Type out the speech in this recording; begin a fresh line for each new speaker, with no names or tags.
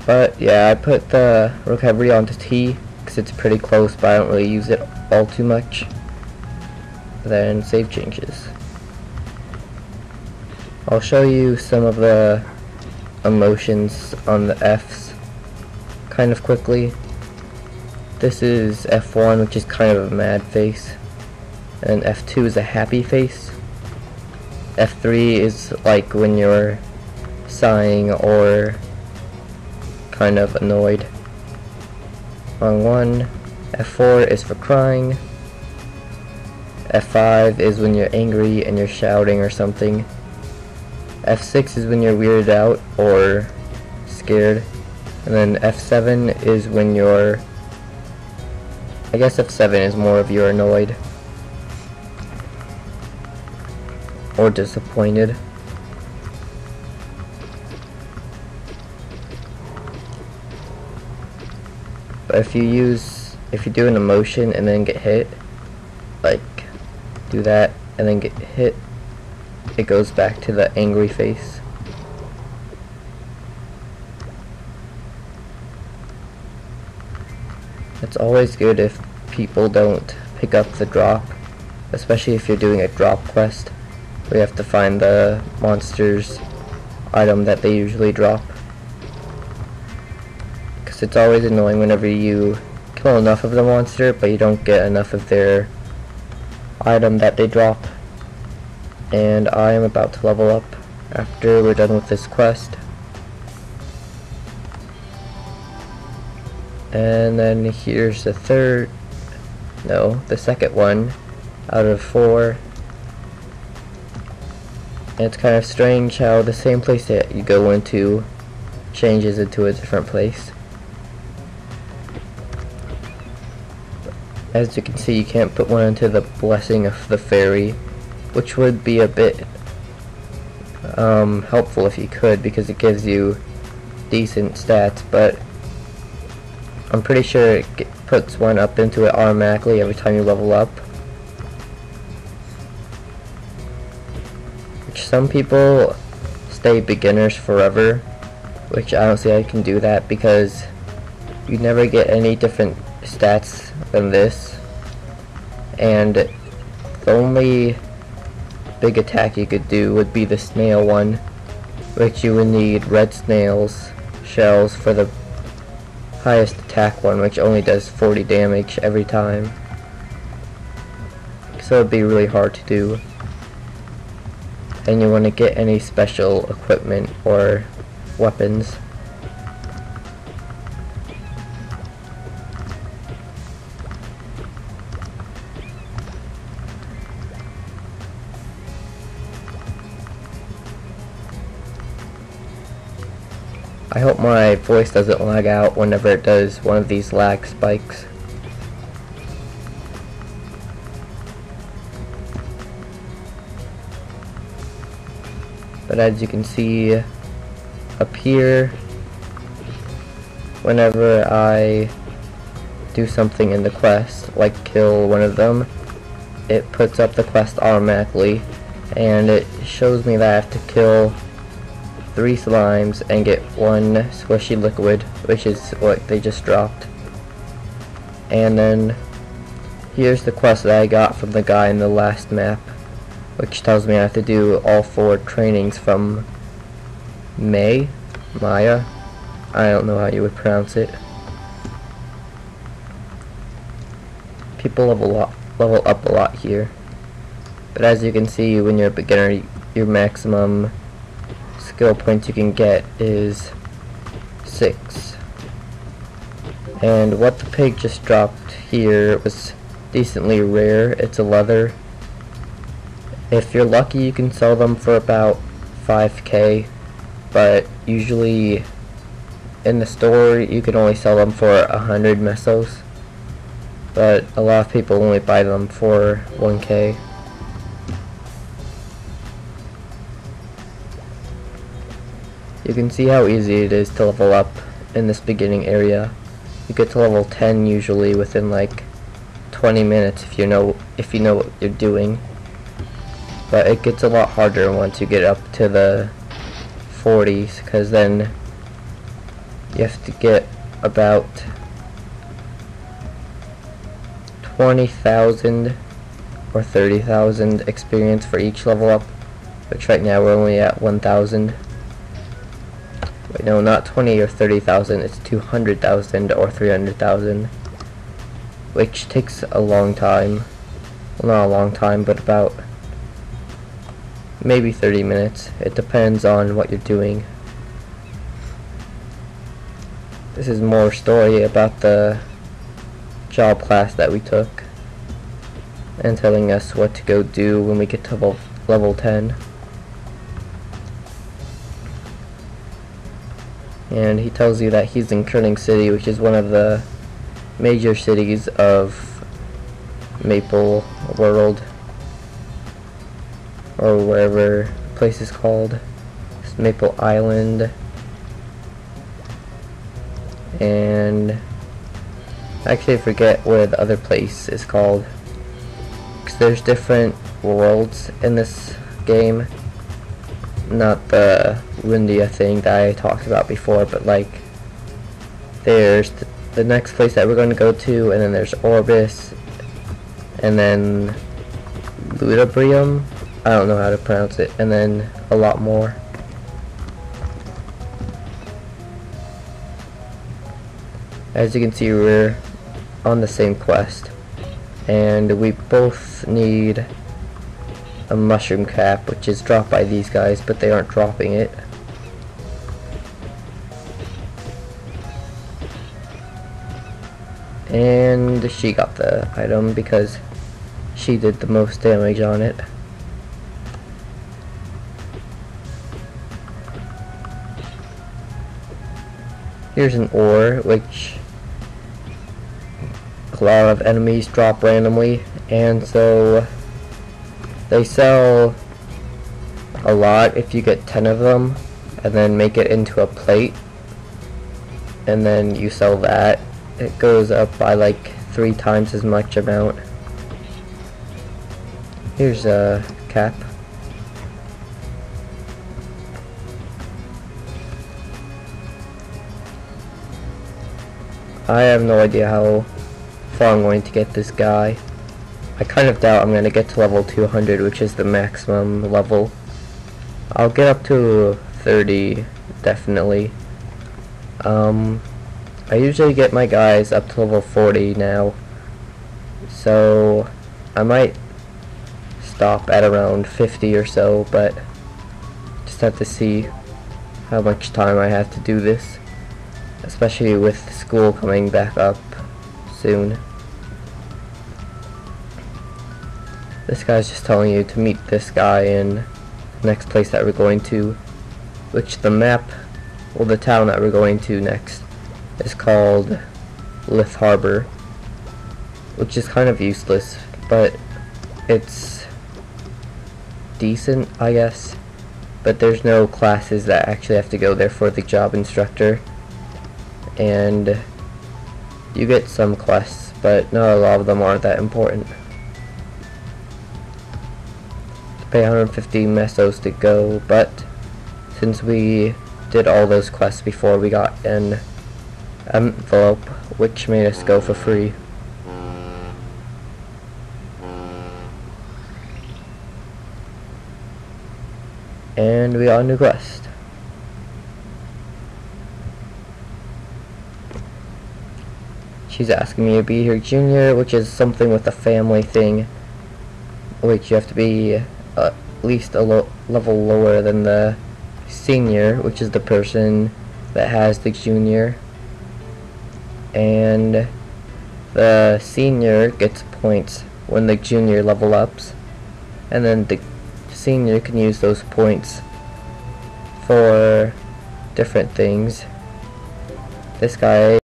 But yeah, I put the recovery onto T because it's pretty close, but I don't really use it all too much. Then save changes. I'll show you some of the emotions on the Fs kind of quickly. This is F1, which is kind of a mad face, and F2 is a happy face. F3 is like when you're sighing or kind of annoyed. Wrong one. F4 is for crying. F5 is when you're angry and you're shouting or something. F6 is when you're weirded out or scared. And then F7 is when you're... I guess F7 is more of you're annoyed or disappointed. But if you do an emotion and then get hit, like do that and then get hit, it goes back to the angry face. It's always good if people don't pick up the drop, especially if you're doing a drop quest where you have to find the monster's item that they usually drop. Because it's always annoying whenever you kill enough of the monster but you don't get enough of their item that they drop. And I am about to level up after we're done with this quest. And then here's the second one out of 4. And it's kind of strange how the same place that you go into changes into a different place. As you can see, you can't put one into the Blessing of the Fairy, which would be a bit helpful if you could, because it gives you decent stats, but I'm pretty sure it puts one up into it automatically every time you level up. Which some people stay beginners forever, which I don't see how you can do that, because you never get any different stats than this, and the only big attack you could do would be the snail one, which you would need red snails shells for the highest attack one, which only does 40 damage every time, so it'd be really hard to do. And you want to get any special equipment or weapons. I hope my voice doesn't lag out whenever it does one of these lag spikes. But as you can see up here, whenever I do something in the quest, like kill one of them, it puts up the quest automatically, and it shows me that I have to kill 3 slimes and get 1 squishy liquid, which is what they just dropped. And then here's the quest that I got from the guy in the last map, which tells me I have to do all 4 trainings from Maya. I don't know how you would pronounce it. People level up a lot here, but as you can see, when you're a beginner, your maximum skill points you can get is 6. And what the pig just dropped here was decently rare. It's a leather. If you're lucky, you can sell them for about 5k, but usually in the store you can only sell them for 100 mesos, but a lot of people only buy them for 1k. You can see how easy it is to level up in this beginning area. You get to level 10 usually within like 20 minutes if you know what you're doing. But it gets a lot harder once you get up to the 40s, because then you have to get about 20,000 or 30,000 experience for each level up, which right now we're only at 1,000. Wait, no, not 20 or 30,000, it's 200,000 or 300,000, which takes a long time. Well, not a long time, but about maybe 30 minutes. It depends on what you're doing. This is more story about the job class that we took and telling us what to go do when we get to level 10. And he tells you that he's in Kerning City, which is one of the major cities of Maple World, or wherever the place is called. It's Maple Island. And actually I forget where the other place is called, because there's different worlds in this game. Not the Windia thing that I talked about before, but like there's the next place that we're going to go to, and then there's Orbis, and then Ludibrium, I don't know how to pronounce it, and then a lot more. As you can see, we're on the same quest, and we both need a mushroom cap, which is dropped by these guys, but they aren't dropping it. And she got the item because she did the most damage on it. Here's an ore, which a lot of enemies drop randomly, and so they sell a lot if you get 10 of them and then make it into a plate, and then you sell that. It goes up by like 3 times as much amount. Here's a cap. I have no idea how far I'm going to get this guy. I kind of doubt I'm going to get to level 200, which is the maximum level. I'll get up to 30, definitely. I usually get my guys up to level 40 now, so I might stop at around 50 or so, but just have to see how much time I have to do this, especially with school coming back up soon. This guy's just telling you to meet this guy in the next place that we're going to, which the map, well, the town that we're going to next is called Lith Harbor, which is kind of useless, but it's decent, I guess. But there's no classes that actually have to go there for the job instructor, and you get some quests, but not a lot of them aren't that important. Pay 150 mesos to go, but since we did all those quests before, we got an envelope which made us go for free. And we got a new quest. She's asking me to be her junior, which is something with a family thing, which you have to be at least a level lower than the senior, which is the person that has the junior, and the senior gets points when the junior level ups, and then the senior can use those points for different things. This guy